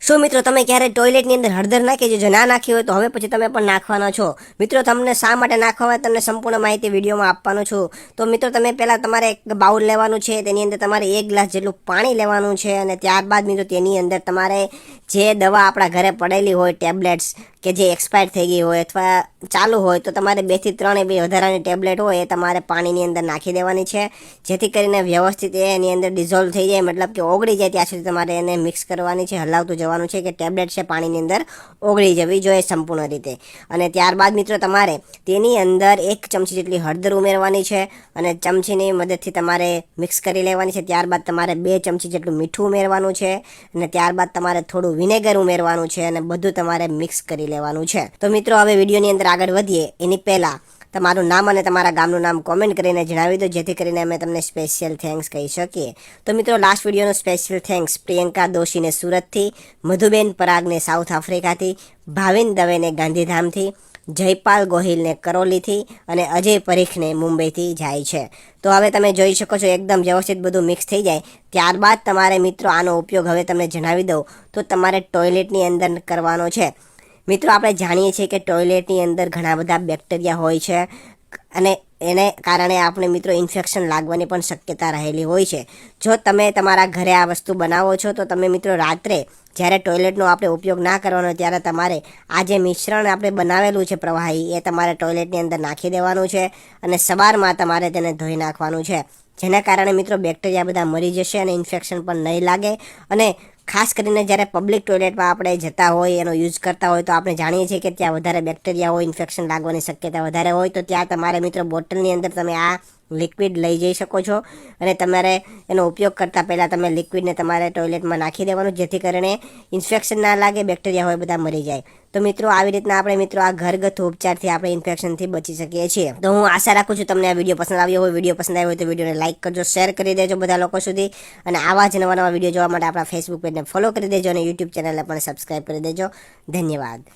શું મિત્રો તમે ક્યારે ટોયલેટની અંદર હળદર નાખી છે? જો ના નાખી હોય તો હવે પછી તમે પણ નાખવાના છો. મિત્રો તમને શા માટે નાખવા હોય તમને સંપૂર્ણ માહિતી વિડીયોમાં આપવાનો છું. તો મિત્રો તમે પહેલાં તમારે એક બાઉલ લેવાનું છે, તેની અંદર તમારે 1 ગ્લાસ જેટલું પાણી લેવાનું છે અને ત્યારબાદ મિત્રો તેની અંદર તમારે જે દવા આપણા ઘરે પડેલી હોય ટેબ્લેટ્સ કે જે એક્સપાયર થઈ ગઈ હોય અથવા ચાલુ હોય તો તમારે 2 થી 3 એવી વધારાની ટેબ્લેટ હોય એ તમારે પાણીની અંદર નાખી દેવાની છે, જેથી કરીને વ્યવસ્થિત એની અંદર ડિઝોલ્વ થઈ જાય, મતલબ કે ઓગળી જાય ત્યાં સુધી તમારે એને મિક્સ કરવાની છે, હલાવતું જવાનું છે કે ટેબ્લેટ છે પાણીની અંદર ઓગળી જવી જોઈએ સંપૂર્ણ રીતે. અને ત્યારબાદ મિત્રો તમારે તેની અંદર 1 ચમચી જેટલી હળદર ઉમેરવાની છે અને ચમચીની મદદથી તમારે મિક્સ કરી લેવાની છે. ત્યારબાદ તમારે 2 ચમચી જેટલું મીઠું ઉમેરવાનું છે અને ત્યારબાદ તમારે થોડું વિનેગર ઉમેરવાનું છે અને બધું તમારે મિક્સ કરી લેવાનું છે. તો મિત્રો હવે વિડીયોની અંદર આગળ વધીએ એની પહેલાં તમારું નામ અને તમારા ગામનું નામ કોમેન્ટ કરીને જણાવી દો, જેથી કરીને અમે તમને સ્પેશિયલ થેન્ક્સ કહી શકીએ. તો મિત્રો લાસ્ટ વિડીયોનો સ્પેશિયલ થેન્ક્સ પ્રિયંકા દોશીને સુરતથી, મધુબેન પરાગને સાઉથ આફ્રિકાથી, ભાવિન દવેને ગાંધીધામથી, જયપાલ ગોહિલને કરોલીથી અને અજય પરીખને મુંબઈથી જાય છે. તો હવે તમે જોઈ શકો છો એકદમ વ્યવસ્થિત બધું મિક્સ થઈ જાય ત્યારબાદ તમારે મિત્રો આનો ઉપયોગ હવે તમને જણાવી દઉં તો તમારે ટોયલેટની અંદર કરવાનો છે. મિત્રો આપણે જાણીએ છીએ કે ટોયલેટની અંદર ઘણા બધા બેક્ટેરિયા હોય છે અને એને કારણે આપણે મિત્રો ઇન્ફેક્શન લાગવાની પણ શક્યતા રહેલી હોય છે. જો તમે તમારા ઘરે આ વસ્તુ બનાવો છો તો તમે મિત્રો રાત્રે જ્યારે ટોયલેટનો આપણે ઉપયોગ ના કરવાનો ત્યારે તમારે આ જે મિશ્રણ આપણે બનાવેલું છે પ્રવાહી એ તમારે ટોયલેટની અંદર નાખી દેવાનું છે અને સવારમાં તમારે તેને ધોઈ નાખવાનું છે, જેના કારણે મિત્રો બેક્ટેરિયા બધા મરી જશે અને ઇન્ફેક્શન પણ નહીં લાગે. અને ખાસ કરીને જ્યારે પબ્લિક ટોયલેટમાં આપણે જતા હોય એનો યુઝ કરતા હોય તો આપણે જાણીએ છીએ કે ત્યાં વધારે બેક્ટેરિયા હોય, ઇન્ફેક્શન લાગવાની શક્યતા વધારે હોય, તો ત્યાં તમારે મિત્રો બોટલની અંદર તમે આ લિક્વિડ લઈ જઈ શકો છો અને તમારે એનો ઉપયોગ કરતાં પહેલાં તમે લિક્વિડને તમારે ટોયલેટમાં નાખી દેવાનું, જેથી કરીને ઇન્ફેક્શન ના લાગે, બેક્ટેરિયા હોય બધા મરી જાય. તો મિત્રો આવી રીતના આપણે મિત્રો આ ઘરગથ્થુ ઉપચારથી આપણે ઇન્ફેક્શનથી બચી શકીએ છીએ. તો હું આશા રાખું છું તમને આ વિડીયો પસંદ આવ્યો હોય. વિડીયો પસંદ આવ્યો હોય તો વિડીયોને લાઇક કરજો, શેર કરી દેજો બધા લોકો સુધી અને આવા જ નવા વિડીયો જોવા માટે આપણા ફેસબુક પેજને ફોલો કરી દેજો અને યુટ્યુબ ચેનલને પણ સબસ્ક્રાઈબ કરી દેજો. ધન્યવાદ.